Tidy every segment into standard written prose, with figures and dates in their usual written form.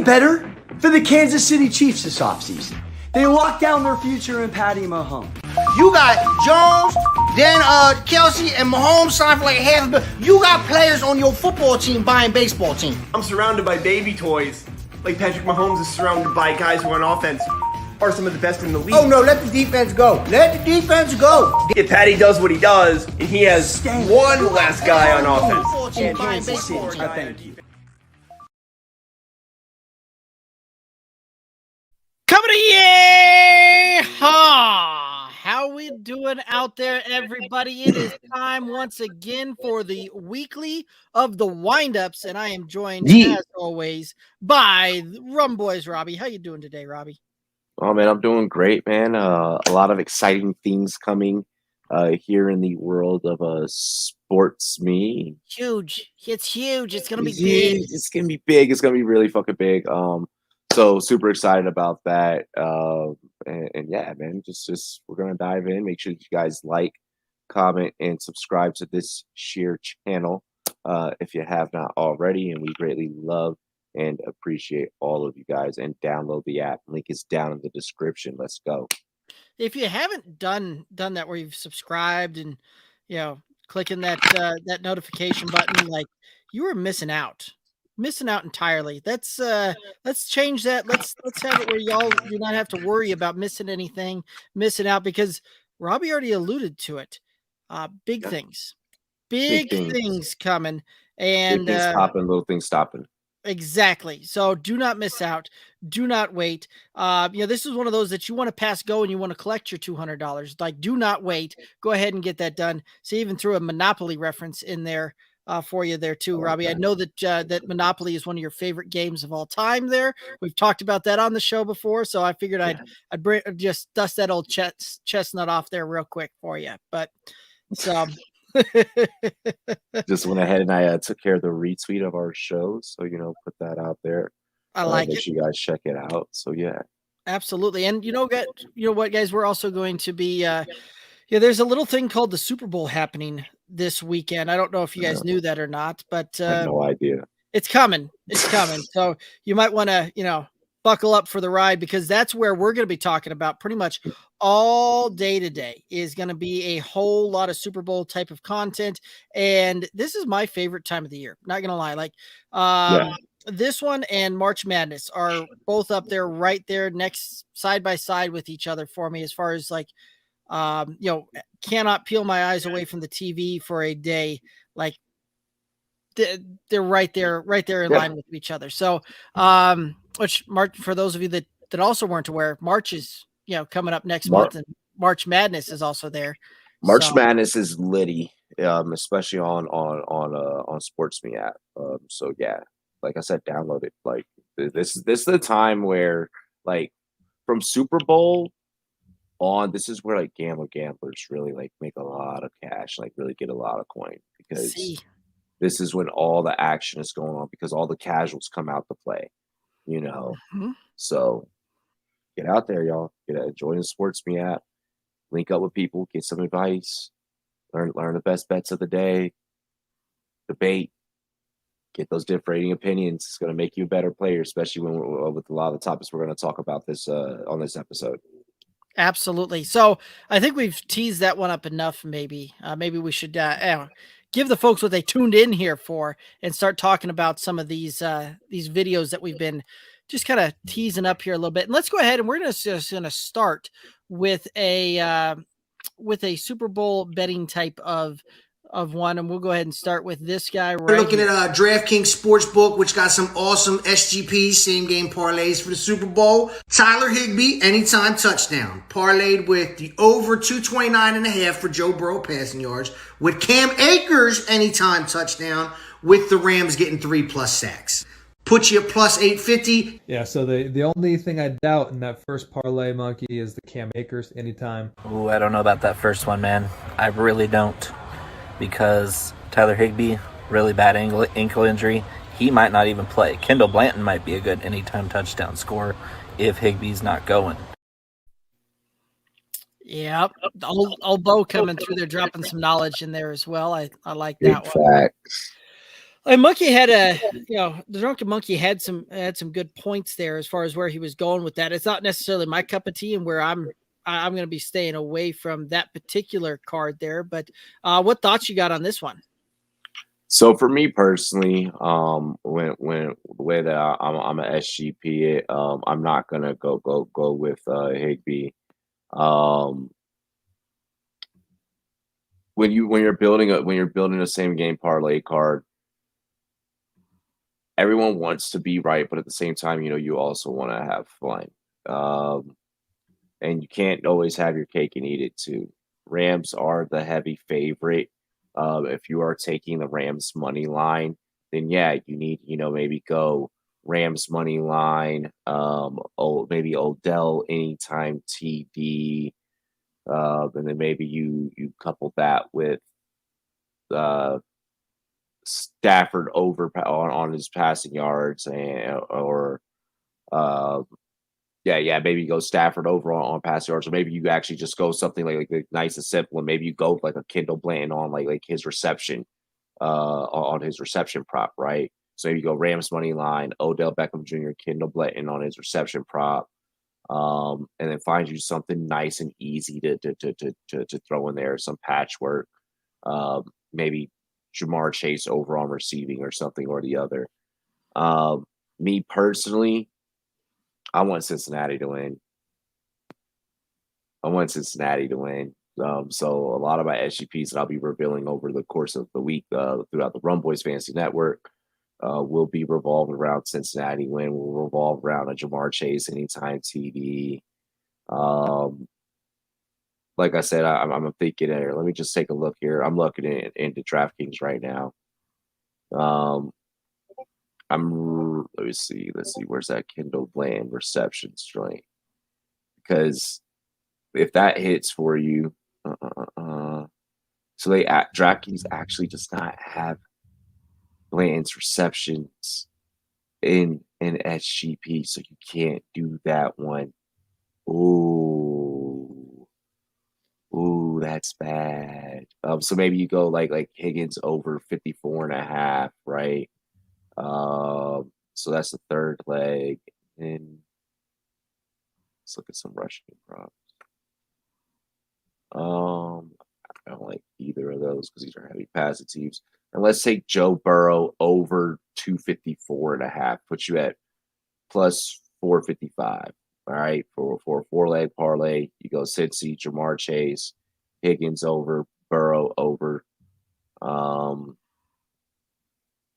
better for the Kansas City Chiefs this offseason. They locked down their future in Patty Mahomes. You got Jones, then Kelsey, and Mahomes signed for like half a billion. You got players on your football team buying baseball team. I'm surrounded by baby toys. Like Patrick Mahomes is surrounded by guys who on offense are some of the best in the league. Oh no, let the defense go. Let the defense go. If Patty does what he does, and he has one less guy on offense. And Kansas City, thank you. Coming to you! How we doing out there, everybody? It is time once again for the weekly of the windups, and I am joined as always by Rum Boys Robbie. How you doing today, Robbie? Oh man, I'm doing great, man. A lot of exciting things coming here in the world of SportsMe. Huge. It's huge. It's gonna be big. It's gonna be big. It's gonna be really fucking big. So super excited about that. And yeah, man, just we're gonna dive in. Make sure that you guys like, comment, and subscribe to this sheer channel if you have not already. And we greatly love and appreciate all of you guys. And download the app. Link is down in the description. Let's go. If you haven't done that, where you've subscribed and clicking that that notification button, like, you are missing out entirely. Let's change that. Let's have it where y'all do not have to worry about missing out, because Robbie already alluded to it. Big things coming, and big things popping, little things stopping. Exactly. So do not miss out. Do not wait. This is one of those that you want to pass go and you want to collect your $200. Like, do not wait. Go ahead and get that done. So even threw a Monopoly reference in there for you there too, Robbie. I know that that Monopoly is one of your favorite games of all time. There, we've talked about that on the show before, so I figured I'd just dust that old chestnut off there real quick for you. But so. Just went ahead and I took care of the retweet of our show, so put that out there. I like it. You guys check it out. So yeah, absolutely. And what, guys, we're also going to be there's a little thing called the Super Bowl happening this weekend. I don't know if you guys knew that or not, but I have no idea. It's coming. So you might want to buckle up for the ride, because that's where we're going to be talking about pretty much all day today. Is going to be a whole lot of Super Bowl type of content. And this is my favorite time of the year. Not going to lie. Like, this one and March Madness are both up there, right there next, side by side with each other for me, as far as like, cannot peel my eyes away from the TV for a day. Like, they're right there in line with each other. So, which March, for those of you that also weren't aware, March is coming up next month, and March Madness is also there. Madness is litty, especially on SportsMe app. So yeah, like I said, download it. Like, this is the time where, like, from Super Bowl on, this is where like gamblers really like make a lot of cash, like really get a lot of coin, because this is when all the action is going on, because all the casuals come out to play. So get out there, y'all. Join the SportsMe app, link up with people, get some advice, learn the best bets of the day, debate, get those differing opinions. It's going to make you a better player, especially with a lot of the topics we're going to talk about this on this episode. Absolutely. So I think we've teased that one up enough. Maybe we should give the folks what they tuned in here for, and start talking about some of these videos that we've been just kind of teasing up here a little bit. And let's go ahead, and we're just going to start with a Super Bowl betting type of one, and we'll go ahead and start with this guy. We're looking at DraftKings Sportsbook, which got some awesome SGPs, same game parlays for the Super Bowl. Tyler Higbee, anytime touchdown, parlayed with the over 229.5 for Joe Burrow passing yards, with Cam Akers anytime touchdown, with the Rams getting 3+ sacks. Put you at plus 850. Yeah, so the only thing I doubt in that first parlay, Monkey, is the Cam Akers anytime. Ooh, I don't know about that first one, man. I really don't. Because Tyler Higbee, really bad ankle injury. He might not even play. Kendall Blanton might be a good anytime touchdown scorer if Higbee's not going. Yep. Old Bo coming through there, dropping some knowledge in there as well. I like that one. Facts. And Monkey had the Drunken Monkey had some good points there as far as where he was going with that. It's not necessarily my cup of tea, and where I'm going to be staying away from that particular card there. But what thoughts you got on this one? So for me personally, when the way that I'm a SGP it, I'm not gonna go with Higby. Um, when you're building a same game parlay card, everyone wants to be right, but at the same time, you also want to have fun. Um, and you can't always have your cake and eat it too. Rams are the heavy favorite. If you are taking the Rams money line, then yeah, you need maybe go Rams money line. Maybe Odell anytime TD, and then maybe you couple that with uh, Stafford over on his passing yards or. Uh, yeah, maybe go Stafford over on pass yards, or maybe you actually just go something like nice and simple, and maybe you go like a Kendall Blanton on like his reception, on his reception prop, right? So maybe you go Rams money line, Odell Beckham Jr., Kendall Blanton on his reception prop, and then find you something nice and easy to throw in there, some patchwork, maybe Jamar Chase over on receiving or something or the other. Me personally, I want Cincinnati to win. So a lot of my SGPs that I'll be revealing over the course of the week throughout the Rum Boys Fantasy Network will be revolved around Cincinnati win. Will revolve around a Jamar Chase anytime TD. Like I said, I'm thinking there. Let me just take a look here. I'm looking into DraftKings right now. Let me see. Let's see. Where's that Kendall Bland reception strength? Because if that hits for you, so DraftKings actually does not have Bland's receptions in SGP, so you can't do that one. Ooh, that's bad. So maybe you go like Higgins over 54.5, right? So that's the third leg. And let's look at some rushing props. I don't like either of those because these are heavy passing teams. And let's take Joe Burrow over 254.5. Puts you at plus 455. All right, for a 4-leg parlay, you go Cincy, Jamar Chase, Higgins over, Burrow over.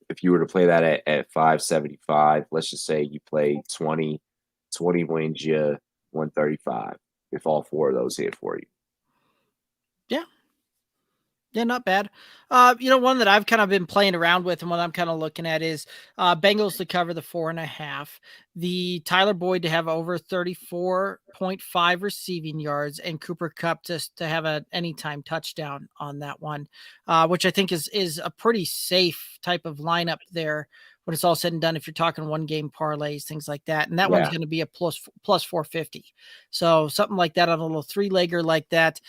If you were to play that at 575, let's just say you play 20 wins you 135 if all four of those hit for you. Yeah, not bad. One that I've kind of been playing around with and what I'm kind of looking at is Bengals to cover the 4.5, the Tyler Boyd to have over 34.5 receiving yards, and Cooper Kupp to have an anytime touchdown on that one, which I think is a pretty safe type of lineup there when it's all said and done, if you're talking one game parlays, things like that. And that one's going to be a plus 450. So something like that on a little 3-legger like that,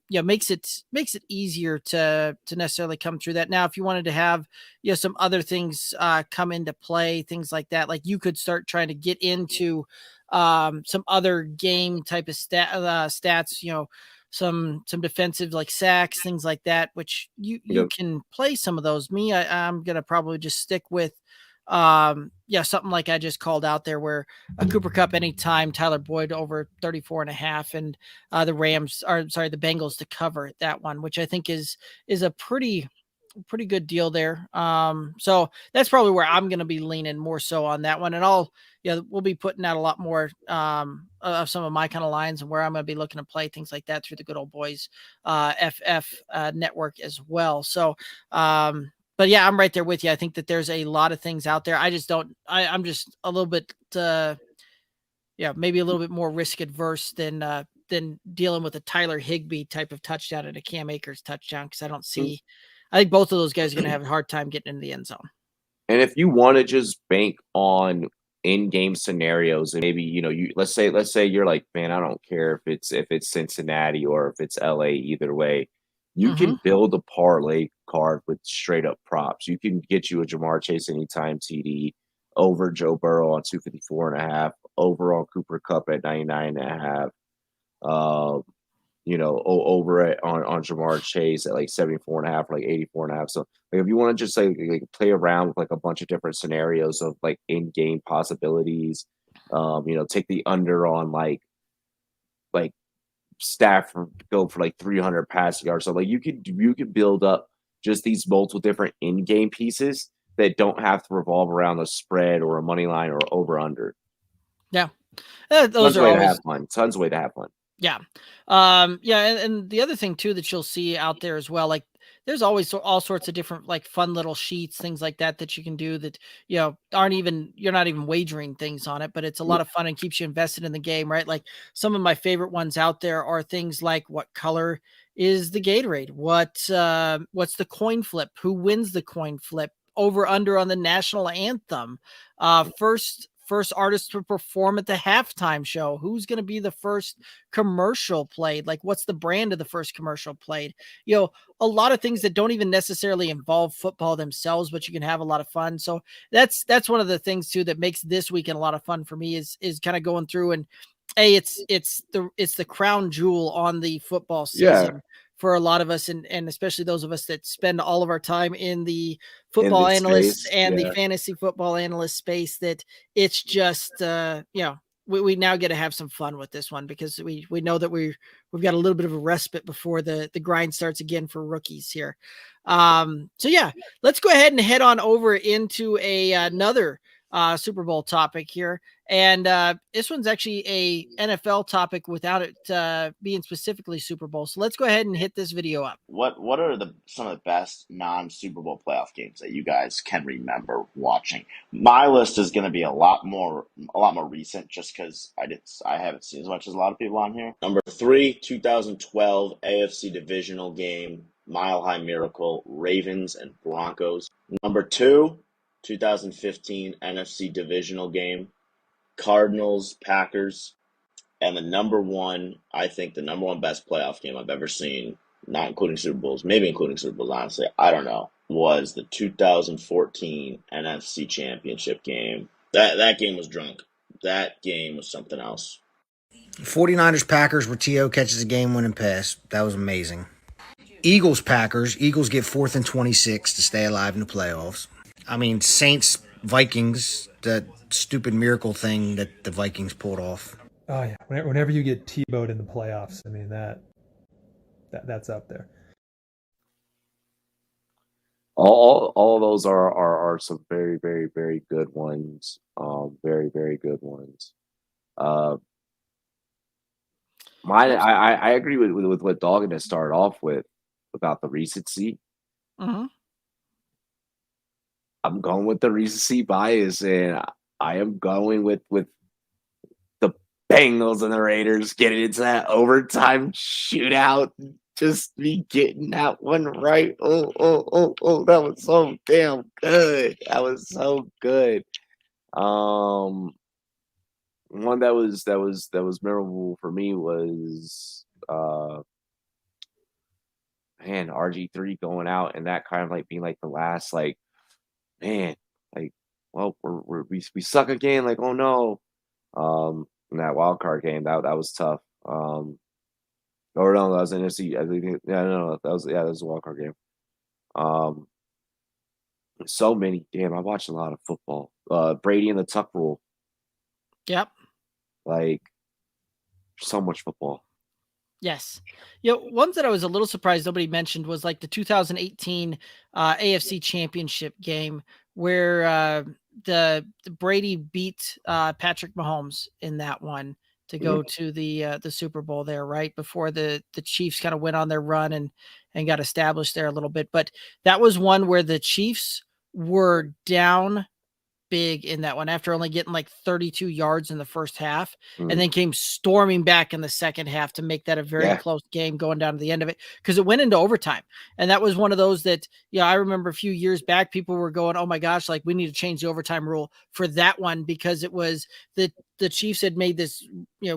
makes it easier to necessarily come through that. Now, if you wanted to have, some other things come into play, things like that, like you could start trying to get into some other game type of stats, some defensive like sacks, things like that, which you can play some of those. I'm going to probably just stick with, something like I just called out there where a Cooper Kupp anytime, Tyler Boyd over 34.5, and the Bengals to cover that one, which I think is a pretty good deal there. So that's probably where I'm going to be leaning more so on that one. And we'll be putting out a lot more of some of my kind of lines and where I'm going to be looking to play things like that through the Good Old Boys FF network as well. So, but yeah, I'm right there with you. I think that there's a lot of things out there. I'm just a little bit, maybe a little bit more risk adverse than dealing with a Tyler Higbee type of touchdown and a Cam Akers touchdown. Cause I think both of those guys are going to have a hard time getting into the end zone. And if you want to just bank on in-game scenarios, and maybe let's say you're like, man, I don't care if it's Cincinnati or if it's LA, either way, You Mm-hmm. can build a parlay card with straight up props. You can get you a Jamar Chase anytime TD over Joe Burrow on 254.5, over on Cooper Cup at 99.5. Over it on Jamar Chase at like 74.5, like 84.5. So like if you want to just like play around with like a bunch of different scenarios of like in-game possibilities, take the under on like Stafford go for like 300 passing yards. So like you could build up just these multiple different in-game pieces that don't have to revolve around a spread or a money line or over under. Yeah. Tons Those of are way to always, have fun. Tons of way to have fun. yeah. And the other thing too that you'll see out there as well, like there's always all sorts of different like fun little sheets, things like that you can do that, you're not even wagering things on it, but it's a lot of fun and keeps you invested in the game, right? Like some of my favorite ones out there are things like what color is the Gatorade? What's the coin flip? Who wins the coin flip? Over under on the national anthem. First artist to perform at the halftime show. Who's going to be the first commercial played? Like what's the brand of the first commercial played? A lot of things that don't even necessarily involve football themselves, but you can have a lot of fun. So that's one of the things too that makes this weekend a lot of fun for me is kind of going through and it's the crown jewel on the football season for a lot of us, and especially those of us that spend all of our time in the football analyst and the fantasy football analyst space, that it's just, we now get to have some fun with this one because we know that we've got a little bit of a respite before the grind starts again for rookies here. So yeah, let's go ahead and head on over into another Super Bowl topic here. And this one's actually a NFL topic without it being specifically Super Bowl. So let's go ahead and hit this video up. What are some of the best non-Super Bowl playoff games that you guys can remember watching? My list is going to be a lot more recent, just because I haven't seen as much as a lot of people on here. Number 3, 2012 AFC divisional game, Mile High Miracle, Ravens and Broncos. Number 2, 2015 NFC divisional game, Cardinals, Packers. And the number one best playoff game I've ever seen, not including Super Bowls, maybe including Super Bowls, honestly, I don't know, was the 2014 NFC Championship game. That game was drunk. That game was something else. 49ers Packers where T.O. catches a game-winning pass. That was amazing. Eagles Packers. Eagles get 4th and 26 to stay alive in the playoffs. I mean, Saints Vikings, that stupid miracle thing that the Vikings pulled off. Oh yeah, whenever you get T-bowed in the playoffs, I mean that's up there. All of those are some very, very, very good ones. Very, very good ones. I agree with what Doggin has started off with about the recency. Mm-hmm. I'm going with the recency bias, and I am going with the Bengals and the Raiders getting into that overtime shootout. Just me getting that one right. Oh, that was so damn good. That was so good. One that was memorable for me was RG3 going out and that kind of like being like the last like, man, like, well, we suck again, like, oh no. In that wild card game, that was tough. Or no, that was NFC. I think, that was a wild card game. So many. Damn, I watched a lot of football. Brady and the Tuck Rule. Yep. Like, so much football. Yes. Ones that I was a little surprised nobody mentioned was like the 2018 AFC Championship game where the Brady beat Patrick Mahomes in that one to go to the Super Bowl there, right before the Chiefs kind of went on their run and got established there a little bit. But that was one where the Chiefs were down big in that one after only getting like 32 yards in the first half and then came storming back in the second half to make that a very close game going down to the end of it because it went into overtime. And that was one of those that, I remember a few years back, people were going, oh my gosh, like we need to change the overtime rule for that one because it was the Chiefs had made this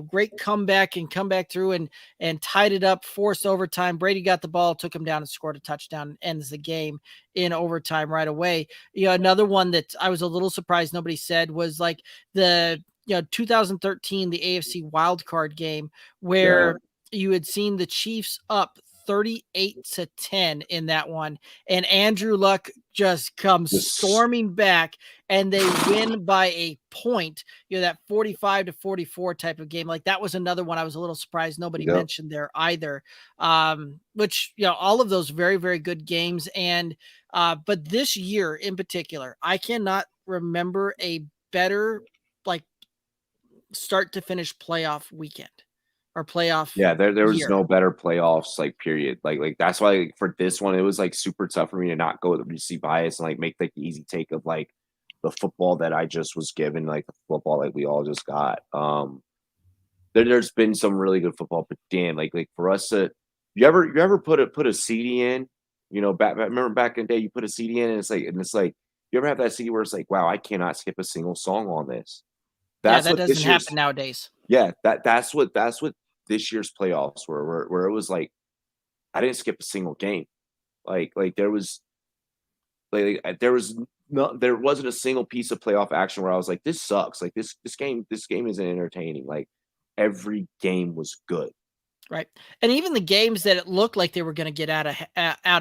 great comeback and come back through and tied it up, forced overtime. Brady got the ball, took him down and scored a touchdown, ends the game in overtime right away. Another one that I was a little surprised nobody said was like the 2013, the AFC wild card game where you had seen the Chiefs up 38-10 in that one, and Andrew Luck just comes storming back and they win by a point, that 45-44 type of game. Like that was another one I was a little surprised nobody mentioned there either. Which, all of those very, very good games. And, but this year in particular, I cannot remember a better, like, start to finish playoff weekend or playoff. There was no better playoffs, like, period. Like that's why, like, for this one, it was like super tough for me to not go with the recency bias and like make like the easy take of like the football that I just was given, like the football like we all just got. There's been some really good football, but damn, like for us to, you ever put a CD in, remember back in the day you put a CD in and it's like you ever have that CD where it's like, wow, I cannot skip a single song on this. That doesn't happen nowadays. Yeah, that's what this year's playoffs were, where it was like I didn't skip a single game. Like there wasn't a single piece of playoff action where I was like, this sucks. Like this game isn't entertaining. Like every game was good. Right. And even the games that it looked like they were going to get out of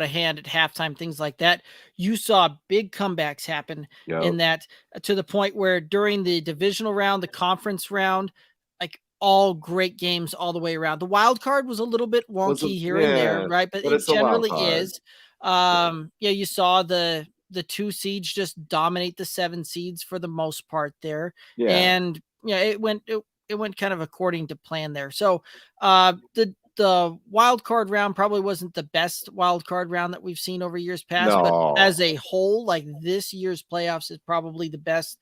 hand at halftime, things like that, you saw big comebacks happen in that, to the point where during the divisional round, the conference round, like all great games all the way around. The wild card was a little bit wonky here and there, right? But it generally is. You saw the 2 seeds just dominate the 7 seeds for the most part there. Yeah. And it went kind of according to plan there. So the wild card round probably wasn't the best wild card round that we've seen over years past, but as a whole, like this year's playoffs is probably the best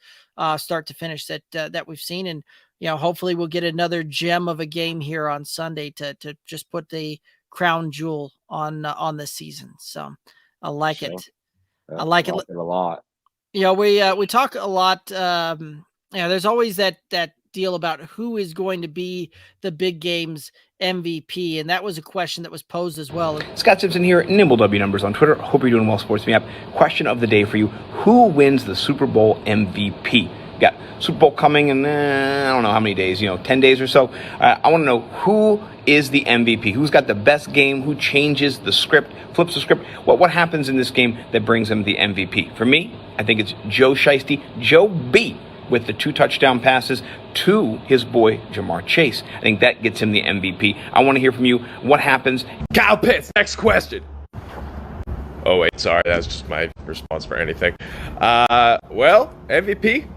start to finish that we've seen. And, hopefully we'll get another gem of a game here on Sunday to just put the crown jewel on this season. So I like it. I like it a lot. We talk a lot. There's always that deal about who is going to be the big game's MVP, and that was a question that was posed as well. Scott Simpson here, Nimble W Numbers on Twitter. Hope you're doing well, SportsMe app. Question of the day for you: who wins the Super Bowl MVP? Got Super Bowl coming in I don't know how many days, 10 days or so. I want to know who is the MVP, who's got the best game, who changes the script, flips the script. What happens in this game that brings him the MVP? For me, I think it's Joe Shiesty, Joe B, with the 2 touchdown passes to his boy Jamar Chase. I think that gets him the MVP. I want to hear from you. What happens? Kyle Pitts, next question. Oh, wait, sorry. That was just my response for anything. Well, MVP,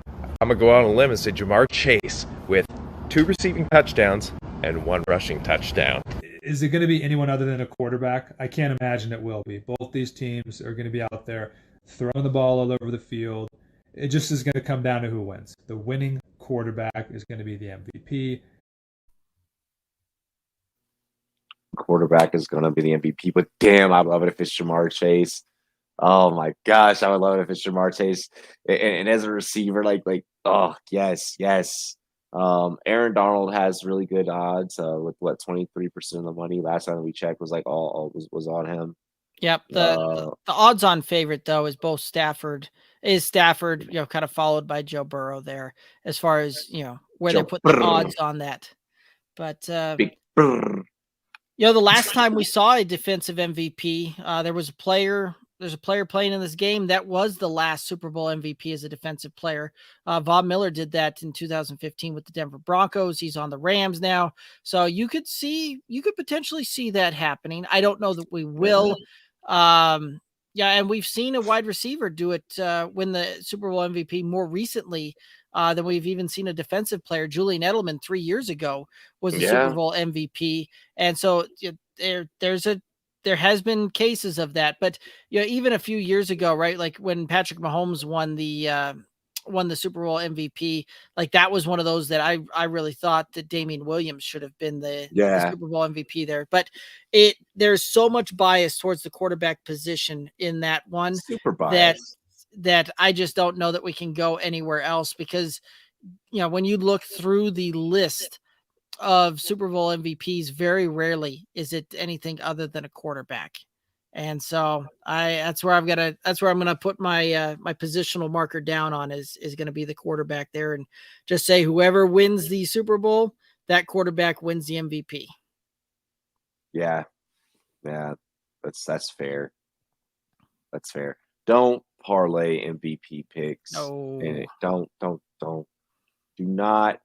I'm going to go out on a limb and say Jamar Chase with 2 receiving touchdowns and 1 rushing touchdown. Is it going to be anyone other than a quarterback? I can't imagine it will be. Both these teams are going to be out there throwing the ball all over the field. It just is going to come down to who wins. The winning quarterback is going to be the MVP. Quarterback is going to be the MVP, but damn, I love it if it's Jamar Chase. Oh my gosh, I would love it if it's Jamar Chase. And as a receiver, like, oh yes. Aaron Donald has really good odds with 23% of the money. Last time we checked was like all was on him. Yep. The odds-on favorite though is Stafford, kind of followed by Joe Burrow there, as far as where they're putting the odds on that. But the last time we saw a defensive MVP, there's a player playing in this game that was the last Super Bowl MVP as a defensive player. Von Miller did that in 2015 with the Denver Broncos. He's on the Rams now. So you could potentially see that happening. I don't know that we will. And we've seen a wide receiver do it, win the Super Bowl MVP more recently than we've even seen a defensive player. Julian Edelman 3 years ago was the Super Bowl MVP. And so there has been cases of that, but even a few years ago, right? Like when Patrick Mahomes won the Super Bowl MVP, like that was one of those that I really thought that Damian Williams should have been the Super Bowl MVP there. But there's so much bias towards the quarterback position in that one. Super bias. That I just don't know that we can go anywhere else, because when you look through the list of Super Bowl MVPs, very rarely is it anything other than a quarterback. And so that's where I'm gonna put my my positional marker down on is gonna be the quarterback there, and just say whoever wins the Super Bowl, that quarterback wins the MVP. Yeah. Yeah. That's fair. That's fair. Don't parlay MVP picks in it. No. Do not,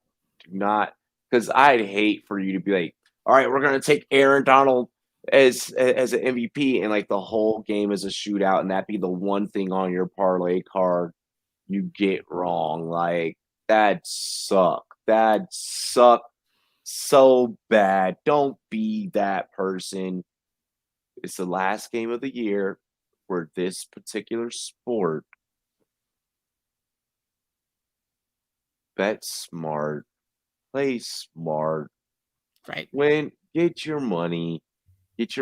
because I'd hate for you to be like, all right, we're gonna take Aaron Donald as an MVP, and like the whole game is a shootout, and that be the one thing on your parlay card you get wrong. Like that suck. That suck so bad. Don't be that person. It's the last game of the year for this particular sport. Bet smart. Play smart. Right. Get your money. Get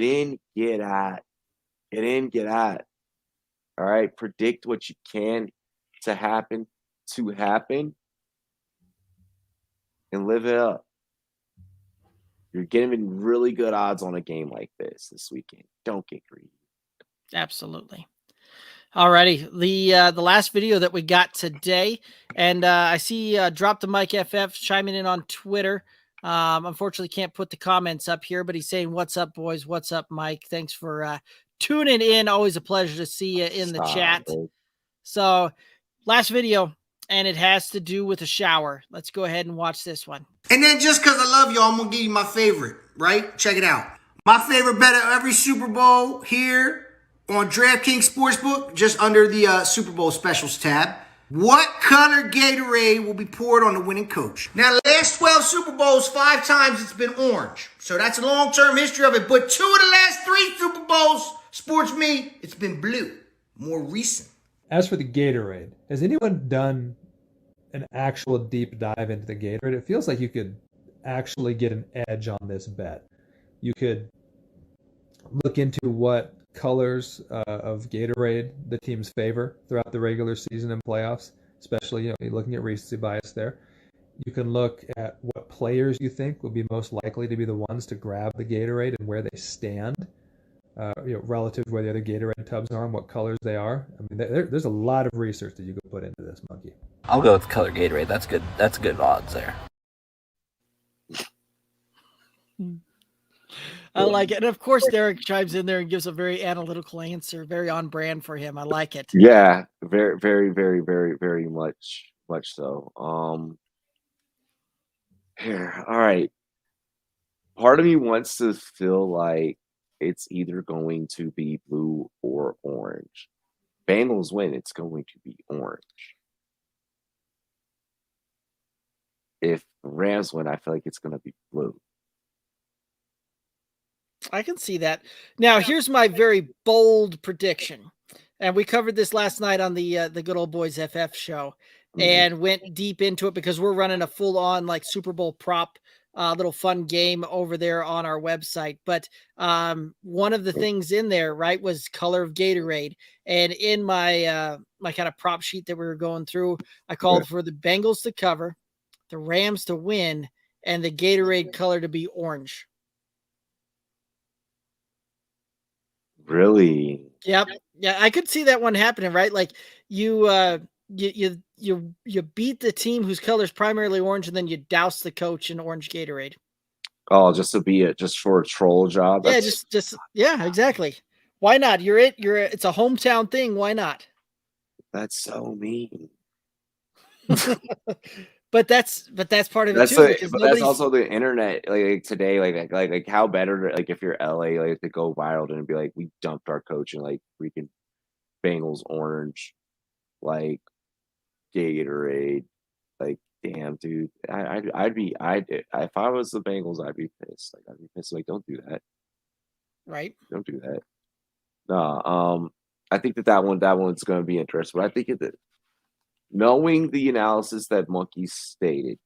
in, get out. Get in, get out. All right. Predict what you can to happen, and live it up. You're getting really good odds on a game like this weekend. Don't get greedy. Absolutely. Alrighty, the last video that we got today, and I see Drop the Mic FF chiming in on Twitter. Unfortunately, can't put the comments up here, but he's saying, "What's up, boys? What's up, Mike? Thanks for tuning in. Always a pleasure to see you in the chat." Dude. So, last video, and it has to do with a shower. Let's go ahead and watch this one. And then just because I love y'all, I'm going to give you my favorite, right? Check it out. My favorite bet of every Super Bowl here on DraftKings Sportsbook, just under the Super Bowl Specials tab. What color Gatorade will be poured on the winning coach? Now, the last 12 Super Bowls, 5 times it's been orange. So that's a long-term history of it. But 2 of the last 3 Super Bowls, SportsMe, it's been blue. More recent. As for the Gatorade, has anyone done an actual deep dive into the Gatorade? It feels like you could actually get an edge on this bet. You could look into what colors of Gatorade the teams favor throughout the regular season and playoffs, especially you're looking at recency bias there. You can look at what players you think will be most likely to be the ones to grab the Gatorade and where they stand, relative to where the other Gatorade tubs are and what colors they are. I mean, there's a lot of research that you could put into this, Monkey. I'll go with color Gatorade. That's good. That's good odds there. I like it. And of course, Derek chimes in there and gives a very analytical answer, very on brand for him. I like it. Yeah, very, very, very, very, very much so. Here, all right. Part of me wants to feel like it's either going to be blue or orange. Bengals win, it's going to be orange. If Rams win, I feel like it's going to be blue. I can see that. Now, here's my very bold prediction. And we covered this last night on the Good Old Boys FF show and went deep into it because we're running a full-on like Super Bowl prop little fun game over there on our website. But one of the things in there, right, was color of Gatorade. And in my my kind of prop sheet that we were going through, I called for the Bengals to cover, the Rams to win, and the Gatorade color to be orange. Really? Yep. Yeah, I could see that one happening, right? Like you beat the team whose color is primarily orange, and then you douse the coach in orange Gatorade. Oh, just for a troll job? Yeah, just yeah, exactly. Why not? It's a hometown thing. Why not? That's so mean. But that's part of it too. But that's also the internet. Like today, like how better like if you're LA, like to go viral and be like, we dumped our coach in like freaking Bengals orange, like Gatorade. Like, damn, dude. If I was the Bengals, I'd be pissed. Like I'd be pissed. Like, don't do that. Right. Don't do that. No. I think that one's going to be interesting. But I think that knowing the analysis that Monkey stated,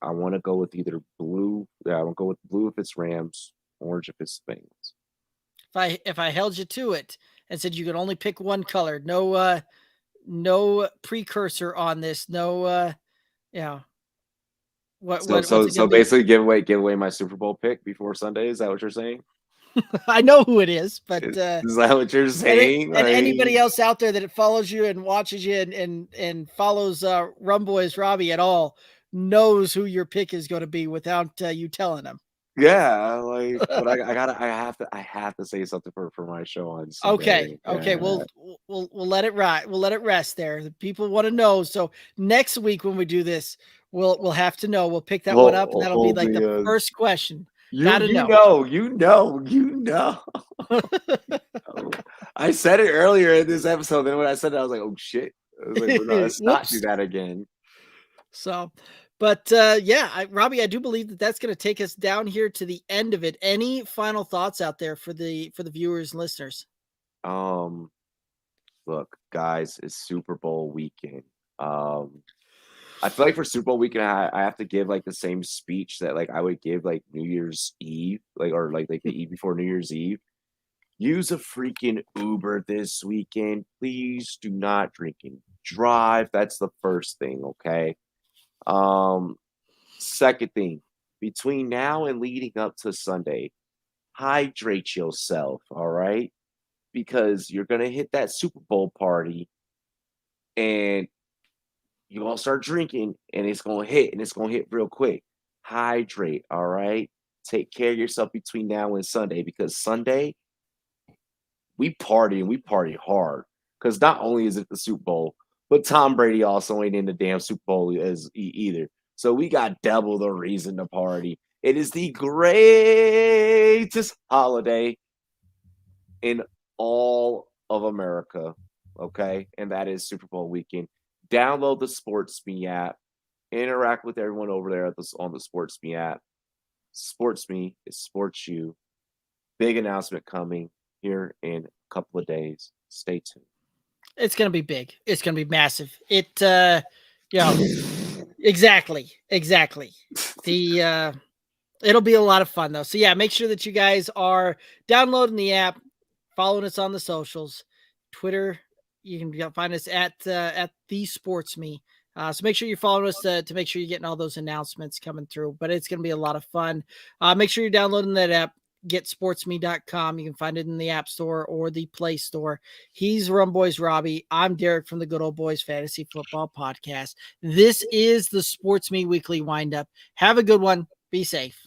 I want to go with either blue. Yeah, I want to go with blue if it's Rams, orange if it's Bengals. If I held you to it and said you could only pick one color, no precursor on this, no What's So it gonna be? basically give away my Super Bowl pick before Sunday. Is that what you're saying? I know who it is, but Is that what you're saying? and anybody else out there that follows you and watches you and follows Rumboys Robbie at all knows who your pick is going to be without you telling them. Yeah, like, but I have to say something for my show on Sunday. Okay. Yeah. We'll let it ride. We'll let it rest there. The people want to know. So next week when we do this, we'll have to know. We'll pick that one up, and that'll be like the first question. You know. I said it earlier in this episode. Then when I said it, I was like, "Oh shit!" I was like, "No, let's not do that again." So, but Robbie, I do believe that that's going to take us down here to the end of it. Any final thoughts out there for the viewers and listeners? Look, guys, it's Super Bowl weekend. I feel like for Super Bowl weekend, I have to give like the same speech that like I would give like New Year's Eve, or the eve before New Year's Eve. Use a freaking Uber this weekend. Please do not drink and drive. That's the first thing, okay? Second thing, between now and leading up to Sunday, hydrate yourself, all right? Because you're gonna hit that Super Bowl party and you're gonna start drinking and it's gonna hit real quick. Hydrate, all right? Take care of yourself between now and Sunday, because Sunday we party hard. Because not only is it the Super Bowl, but Tom Brady also ain't in the damn Super Bowl either. So we got double the reason to party. It is the greatest holiday in all of America, okay? And that is Super Bowl weekend. Download the SportsMe app. Interact with everyone over there on the SportsMe app. SportsMe is sports you. Big announcement coming here in a couple of days. Stay tuned. It's going to be big. It's going to be massive. Exactly. It'll be a lot of fun though. So yeah, make sure that you guys are downloading the app, following us on the socials, Twitter. You can find us at the SportsMe. So make sure you're following us to make sure you're getting all those announcements coming through. But it's going to be a lot of fun. Make sure you're downloading that app. Get sportsme.com. You can find it in the App Store or the Play Store. He's Rumboys Robbie. I'm Derek from the Good Old Boys Fantasy Football Podcast. This is the SportsMe Weekly Windup. Have a good one. Be safe.